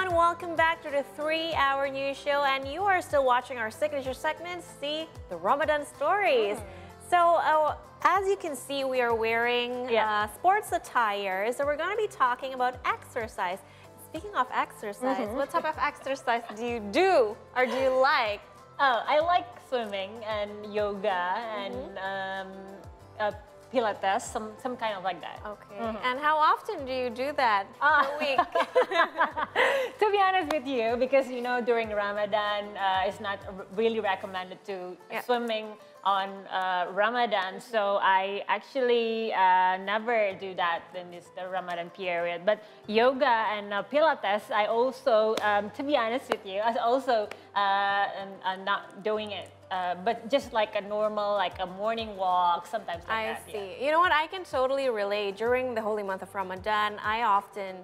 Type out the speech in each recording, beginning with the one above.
everyone, welcome back to the 3-hour news show, and you are still watching our signature segment, See the Ramadan Stories. So as you can see, we are wearing sports attire, so we're going to be talking about exercise. Speaking of exercise, what type of exercise do you do or do you like? Oh, I like swimming and yoga and Pilates, some kind of like that. Okay. And how often do you do that per week? To be honest with you, because you know during Ramadan, it's not really recommended to swimming on Ramadan. So I actually never do that in the Ramadan period. But yoga and Pilates, I also, to be honest with you, I also not doing it. But just like a normal, like a morning walk, sometimes like that. I see. You know what? I can totally relate. During the holy month of Ramadan, I often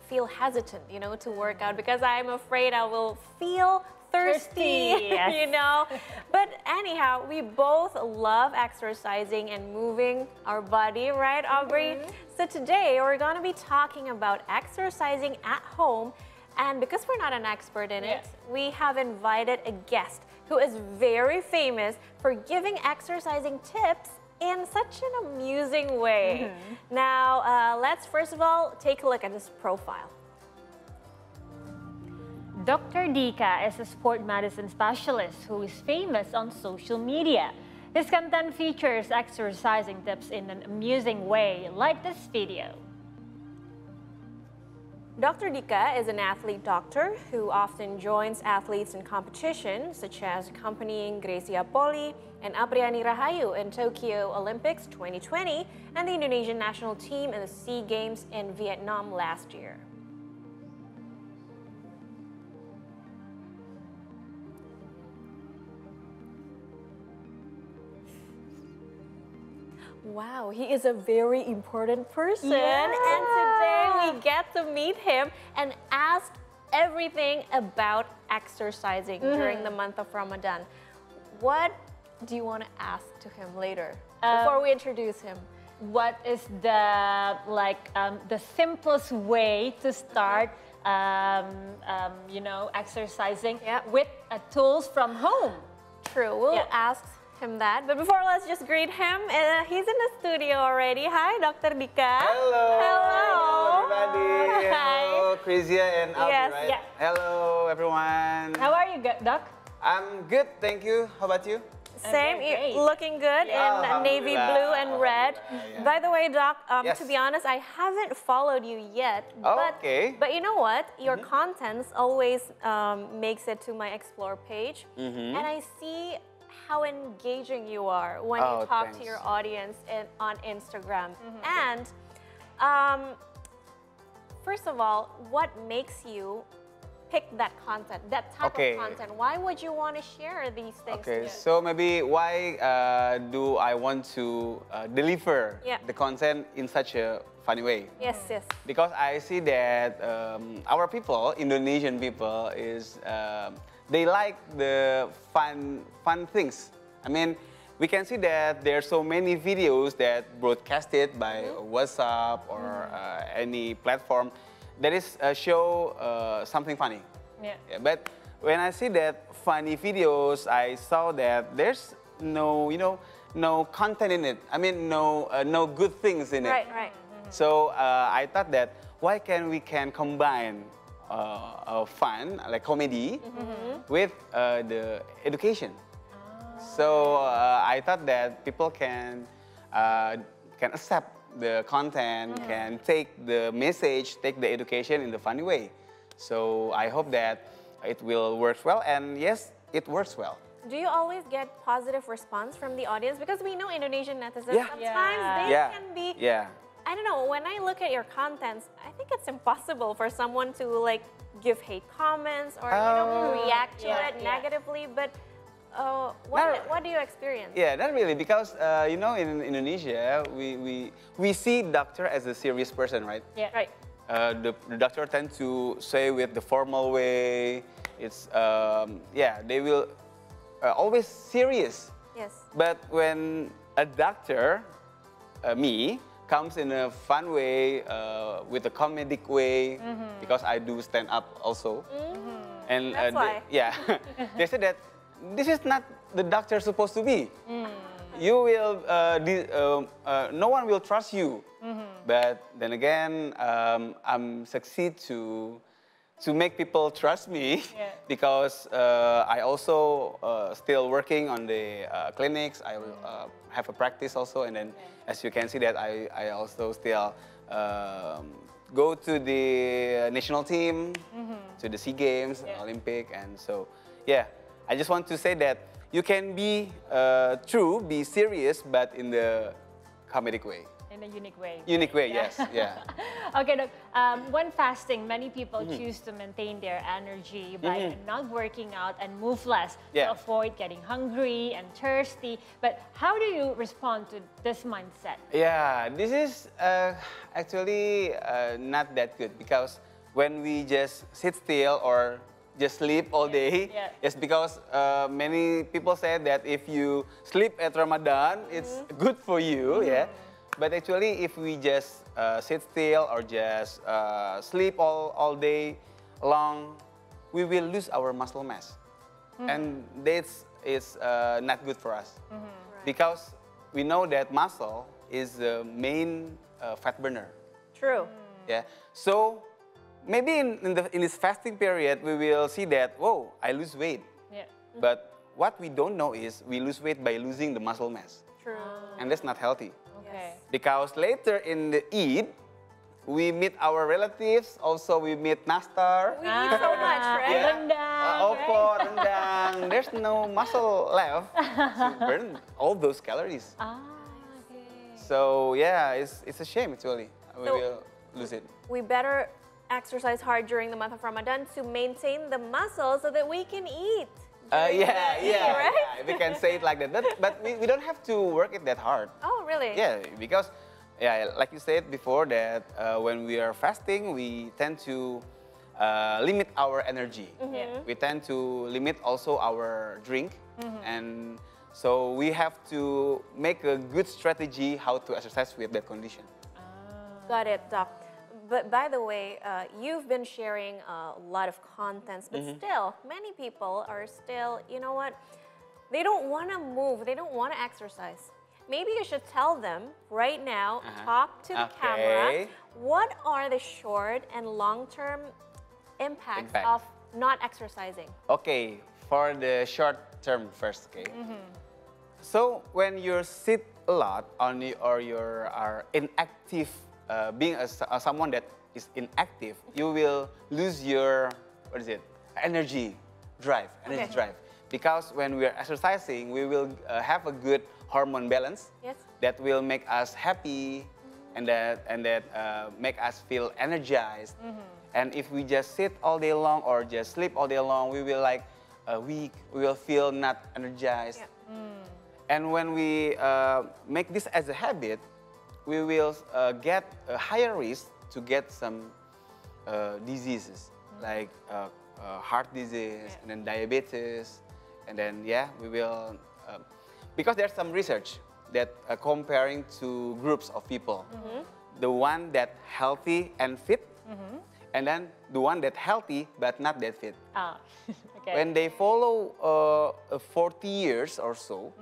feel hesitant, you know, to work out because I'm afraid I will feel thirsty, you know. But anyhow, we both love exercising and moving our body, right, Aubrey? So today we're going to be talking about exercising at home. And because we're not an expert in it, we have invited a guest who is very famous for giving exercising tips in such an amusing way. Now, let's first of all take a look at his profile. Dr. Andika is a sport medicine specialist who is famous on social media. His content features exercising tips in an amusing way, like this video. Dr. Andika is an athlete doctor who often joins athletes in competitions, such as accompanying Gracia Poli and Apriani Rahayu in Tokyo Olympics 2020 and the Indonesian national team in the SEA Games in Vietnam last year. Wow, he is a very important person, and today we get to meet him and ask everything about exercising during the month of Ramadan. What do you want to ask to him later before we introduce him? What is the the simplest way to start you know, exercising with tools from home? True, we'll ask him that. But before, let's just greet him. He's in the studio already. Hi, Dr. Andika. Hello. Hello. Hello, everybody. Hi. Hello, Gracia and Albi, right? Yeah. Hello, everyone. How are you, Doc? I'm good, thank you. How about you? Same, looking good in navy blue and red. By the way, Doc, to be honest, I haven't followed you yet. But you know what? Your contents always makes it to my Explore page. And I see how engaging you are when you talk to your audience on Instagram. And first of all, what makes you pick that content, that type of content? Why would you want to share these things? So maybe why do I want to deliver the content in such a funny way? Yes. Because I see that our people, Indonesian people, is they like the fun things. I mean, we can see that there are so many videos that broadcasted by WhatsApp or any platform that is show something funny. But when I see that funny videos, I saw that there's no, you know, no content in it. I mean, no good things in it. Right. So I thought that why we can combine fun, like comedy, with the education. So I thought that people can accept the content, can take the message, take the education in the funny way. So I hope that it will work well, and yes, it works well. Do you always get positive response from the audience? Because we know Indonesian netizens, sometimes they can be, I don't know, when I look at your contents, I think it's impossible for someone to like give hate comments or you know, react to it negatively, but what do you experience? Yeah, not really, because you know, in Indonesia, we see doctor as a serious person, right? Yeah, right. The doctor tends to say with the formal way. It's they will always serious. Yes. But when a doctor, me, comes in a fun way, with a comedic way, because I do stand up also. And That's why. yeah, they said that this is not the doctor supposed to be. You will, no one will trust you. But then again, I'm succeed to make people trust me, because I also still working on the clinics. I have a practice also, and then as you can see that I also still go to the national team, to the SEA Games, Olympic, and so yeah. I just want to say that you can be true, be serious, but in the comedic way. In a unique way. Unique way, yes, yeah. Okay, look, when fasting, many people choose to maintain their energy by not working out and move less to avoid getting hungry and thirsty. But how do you respond to this mindset? Yeah, this is actually not that good, because when we just sit still or just sleep all day, it's because many people say that if you sleep at Ramadan, it's good for you, But actually, if we just sit still or just sleep all day long, we will lose our muscle mass. And this is not good for us. Because we know that muscle is the main fat burner. True. Yeah. So maybe in this fasting period, we will see that, whoa, I lose weight. But what we don't know is we lose weight by losing the muscle mass. True. And that's not healthy. Okay. Because later in the Eid, we meet our relatives, also we meet nastar. We eat so much, right? Rendang, Opor, rendang. There's no muscle left to burn all those calories. Okay. So yeah, it's a shame actually. We will lose it. We better exercise hard during the month of Ramadan to maintain the muscle so that we can eat. Right? Yeah, We can say it like that. But we don't have to work it that hard. Oh, really? Yeah, because like you said before, that when we are fasting, we tend to limit our energy. We tend to limit also our drink. And so we have to make a good strategy how to exercise with that condition. Got it, Doc. But by the way, you've been sharing a lot of contents, but still, many people are still, you know what? They don't want to move. They don't want to exercise. Maybe you should tell them right now, talk to the camera, what are the short and long-term impacts of not exercising? Okay, for the short term first, okay? So when you sit a lot on or you are inactive, being someone that is inactive, you will lose your, energy drive. Because when we are exercising, we will have a good hormone balance that will make us happy and that make us feel energized. And if we just sit all day long or just sleep all day long, we will like weak, we will feel not energized. And when we make this as a habit, we will get a higher risk to get some diseases like heart disease and then diabetes, and then we will because there's some research that comparing two groups of people, the one that healthy and fit, and then the one that healthy but not that fit. Okay. When they follow 40 years or so,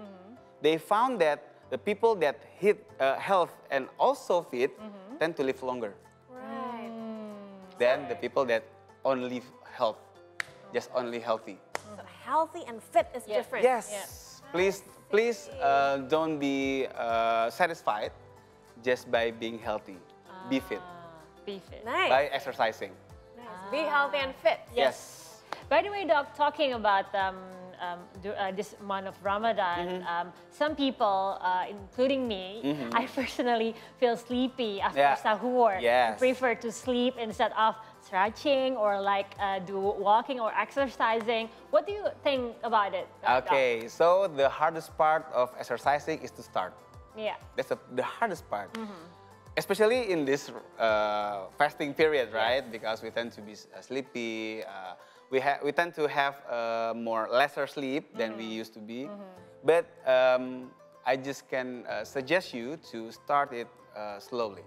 they found that the people that hit health and also fit tend to live longer than the people that only live health, just only healthy. So healthy and fit is different. Yes. Please don't be satisfied just by being healthy. Be fit. Be fit. Nice. By exercising. Nice. Be healthy and fit. Yes. By the way, Doc, talking about this month of Ramadan, some people, including me, I personally feel sleepy after sahur. I prefer to sleep instead of stretching or like do walking or exercising. What do you think about it? Okay, so the hardest part of exercising is to start. Yeah. That's the hardest part. Especially in this fasting period, right? Because we tend to be sleepy. We tend to have more lesser sleep than we used to be. But I just can suggest you to start it slowly.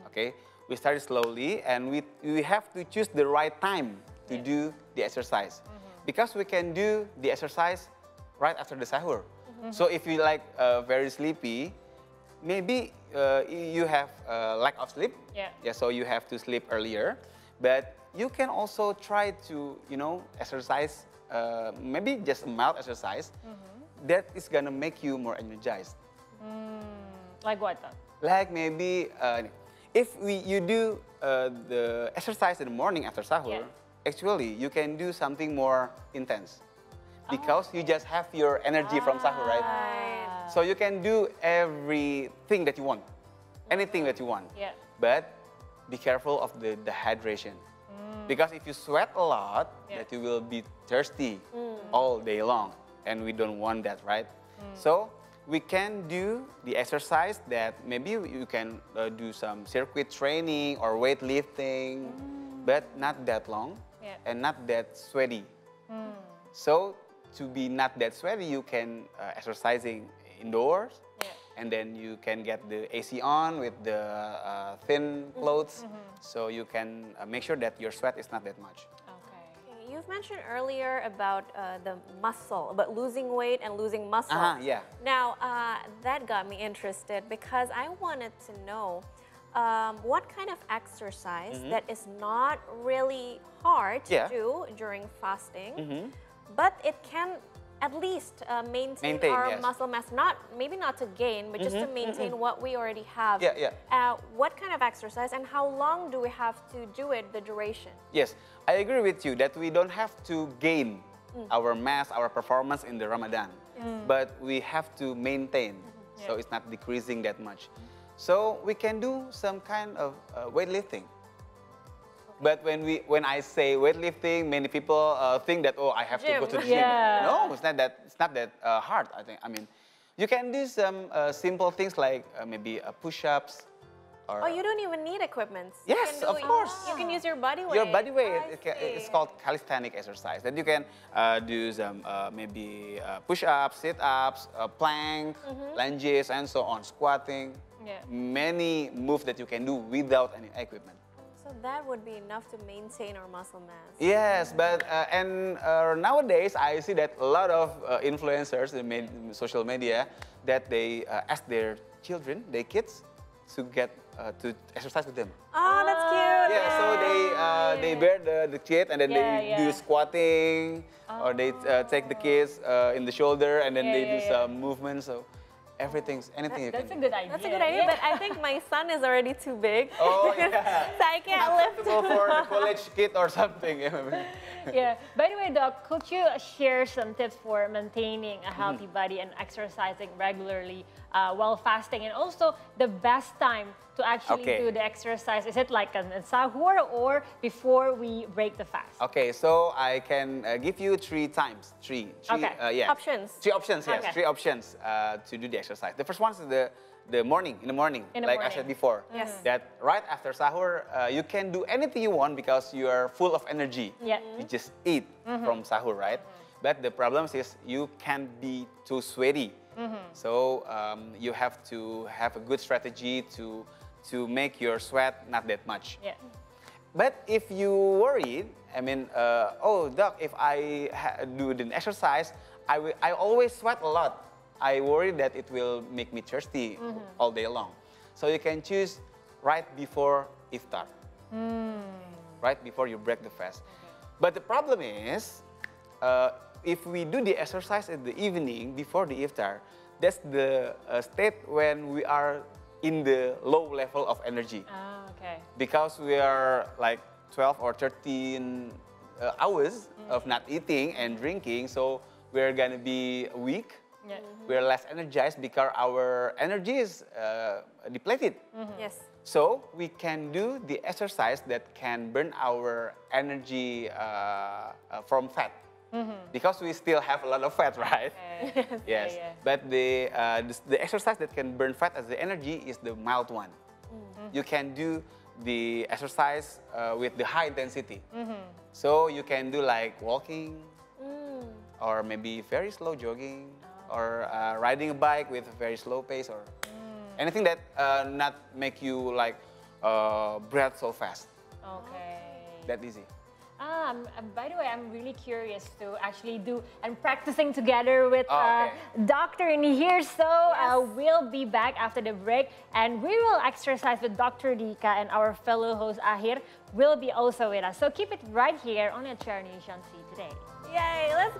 Okay, we start it slowly, and we have to choose the right time to do the exercise, because we can do the exercise right after the sahur. So if you like very sleepy, maybe you have lack of sleep. Yeah. So you have to sleep earlier, but you can also try to exercise, maybe just a mild exercise that is gonna make you more energized. Like what though? Like maybe if you do the exercise in the morning after sahur, actually you can do something more intense, because you just have your energy from sahur, right? So you can do everything that you want, anything that you want. But be careful of the hydration, because if you sweat a lot, that you will be thirsty all day long, and we don't want that, right? So we can do the exercise that maybe you can do some circuit training or weightlifting, but not that long and not that sweaty. So to be not that sweaty, you can exercising indoors, and then you can get the AC on with the thin clothes, so you can make sure that your sweat is not that much. You've mentioned earlier about the muscle, about losing weight and losing muscle. Yeah. Now, that got me interested, because I wanted to know what kind of exercise that is not really hard to do during fasting, but it can at least maintain our muscle mass, maybe not to gain, but just to maintain what we already have. What kind of exercise, and how long do we have to do it, the duration? Yes, I agree with you that we don't have to gain our mass, our performance in the Ramadan, but we have to maintain, so it's not decreasing that much. So we can do some kind of weightlifting. But when I say weightlifting, many people think that, oh, I have to go to the gym. No, it's not that hard, I think. I mean, you can do some simple things like maybe push-ups. Oh, you don't even need equipment. Yes, of course. You can use your body weight. Your body weight. It's called calisthenic exercise. That you can do some maybe push-ups, sit-ups, plank, lunges, and so on, squatting. Many moves that you can do without any equipment. So that would be enough to maintain our muscle mass. Yes, but nowadays I see that a lot of influencers in social media, that they ask their children, their kids, to get to exercise with them. Oh, that's cute. Yeah, so they bear the kid, and then they do squatting, or they take the kids in the shoulder, and then they do some movements. So anything you can do. That's a good idea. That's a good idea, but I think my son is already too big. Oh, yeah. So I can't lift him. Go for the college kid or something. Yeah. By the way, Doc, could you share some tips for maintaining a healthy body and exercising regularly while fasting, and also the best time to actually do the exercise? Is it like a sahur or before we break the fast? Okay, so I can give you three times. Options. Three options, yes. Three options to do the exercise. The first one is the morning, in the morning, like I said before. Yes. That right after sahur, you can do anything you want because you are full of energy. Yeah. You just eat from sahur, right? But the problem is you can't be too sweaty. So you have to have a good strategy to make your sweat not that much. Yeah. But if you worried, I mean, oh, Doc, if I do the exercise, I always sweat a lot. I worry that it will make me thirsty all day long. So you can choose right before iftar, right before you break the fast. But the problem is, if we do the exercise in the evening before the iftar, that's the state when we are in the low level of energy. Because we are like 12 or 13 hours of not eating and drinking, so we're gonna be weak. We're less energized because our energy is depleted. Yes. So we can do the exercise that can burn our energy from fat. Because we still have a lot of fat, right? Yes. But the exercise that can burn fat as the energy is the mild one. You can do the exercise with the high intensity. So you can do like walking, or maybe very slow jogging, or riding a bike with a very slow pace, or anything that not make you like breath so fast. Okay. That easy. By the way, I'm really curious to actually do and practicing together with doctor in here. So we'll be back after the break and we will exercise with Dr. Dika, and our fellow host Ahir will be also with us. So keep it right here on a Chair Nation See today. Yay, let's